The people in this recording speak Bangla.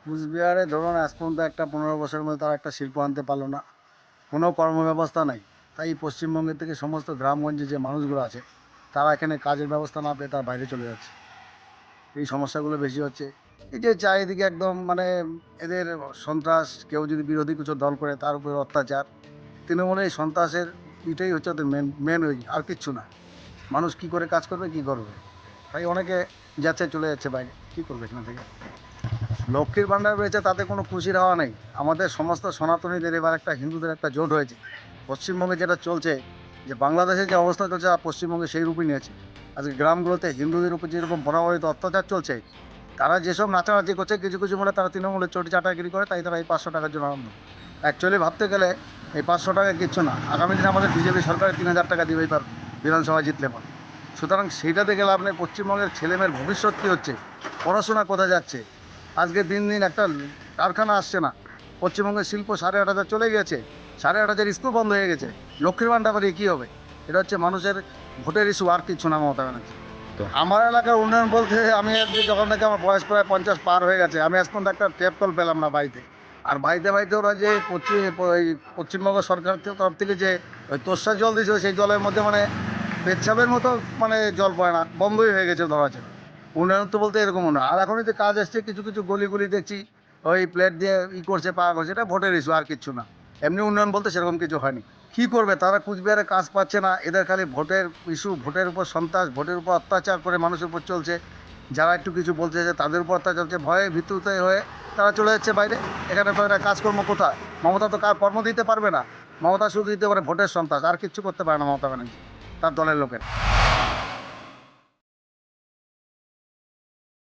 কুচবিহারে ধরুন আজ পর্যন্ত একটা 15 বছরের মধ্যে তারা একটা শিল্প আনতে পারলো না, কোনো কর্মব্যবস্থা নাই। তাই পশ্চিমবঙ্গের থেকে সমস্ত গ্রামগঞ্জে যে মানুষগুলো আছে তারা এখানে কাজের ব্যবস্থা না পেয়ে তারা বাইরে চলে যাচ্ছে। এই সমস্যাগুলো বেশি হচ্ছে। এই যে চারিদিকে একদম মানে এদের সন্ত্রাস, কেউ যদি বিরোধী কিছু দল করে তার উপরে অত্যাচার। তৃণমূলে এই সন্ত্রাসের এটাই হচ্ছে ওদের মেন মেন ওই, আর কিচ্ছু না। মানুষ কি করে কাজ করবে, কি করবে? তাই অনেকে যাচ্ছে, চলে যাচ্ছে বাইরে। কি করবে এখান থেকে? লক্ষ্মীর ভাণ্ডার পেয়েছে তাতে কোনো খুশির হাওয়া নেই। আমাদের সমস্ত সনাতনীদের এবার একটা হিন্দুদের একটা জোট হয়েছে। পশ্চিমবঙ্গে যেটা চলছে, যে বাংলাদেশের যে অবস্থা চলছে আর পশ্চিমবঙ্গে সেই রূপই নিয়েছে। আজকে গ্রামগুলোতে হিন্দুদের উপর যেরকম বরাবরিত অত্যাচার চলছে, তারা যেসব নাচানাচি করছে, কিছু কিছু বলে তারা তৃণমূলের চটি চাটাগিরি করে, তাই তারা এই 500 টাকার জন্য আনন্দ। অ্যাকচুয়ালি ভাবতে গেলে এই 500 টাকা কিচ্ছু না। আগামী দিনে আমাদের বিজেপি সরকার 3000 টাকা দিবেই তার বিধানসভায় জিতলে পরে। সুতরাং সেইটা দেখে লাভ নেই। পশ্চিমবঙ্গের ছেলেমেয়ের ভবিষ্যৎ কী হচ্ছে, পড়াশোনা কোথায় যাচ্ছে? আজকে দিন দিন একটা কারখানা আসছে না। পশ্চিমবঙ্গের শিল্প 8,500 চলে গেছে, 8,500 স্কুল বন্ধ হয়ে গেছে। লক্ষ্মীর ভাণ্ডার করে কী হবে? এটা হচ্ছে মানুষের ভোটের ইস্যু, আর কিচ্ছু না মমতা ব্যানার্জি। তো আমার এলাকার উন্নয়ন বলতে, আমি আজকে যখন থেকে আমার বয়স প্রায় 50 পার হয়ে গেছে, আমি আজ পর্যন্ত একটা ট্যাপ কল পেলাম না বাড়িতে। আর বাড়িতে বাড়িতে ওরা যে এই পশ্চিমবঙ্গ সরকারের তরফ থেকে যে ওই তোষা জল দিয়েছিল, সেই জলের মধ্যে মানে পেচ্ছাপের মতো মানে জল পড়ে না, বন্ধই হয়ে গেছে ধরা যাচ্ছে। উন্নয়ন তো বলতে এরকম না। আর এখন যে কাজ এসছে, কিছু কিছু গলি দেখছি ওই প্লেট দিয়ে করছে, পাওয়া করছে, এটা ভোটের ইস্যু, আর কিচ্ছু না। এমনি উন্নয়ন বলতে সেরকম কিছু হয়নি। কী করবে তারা? কুচবিহারে কাজ পাচ্ছে না, এদের খালি ভোটের ইস্যু, ভোটের উপর সন্ত্রাস, ভোটের উপর অত্যাচার করে মানুষের উপর চলছে। যারা একটু কিছু বলছে যে তাদের উপর অত্যাচার চলছে, ভয়ে ভীতুতে হয়ে তারা চলে যাচ্ছে বাইরে। এখানে তো এরা কাজকর্ম কোথায়? মমতা তো কার কর্ম দিতে পারবে না। মমতা শুধু দিতে পারে ভোটের সন্ত্রাস, আর কিচ্ছু করতে পারে না মমতা ব্যানার্জি, তার দলের লোকের।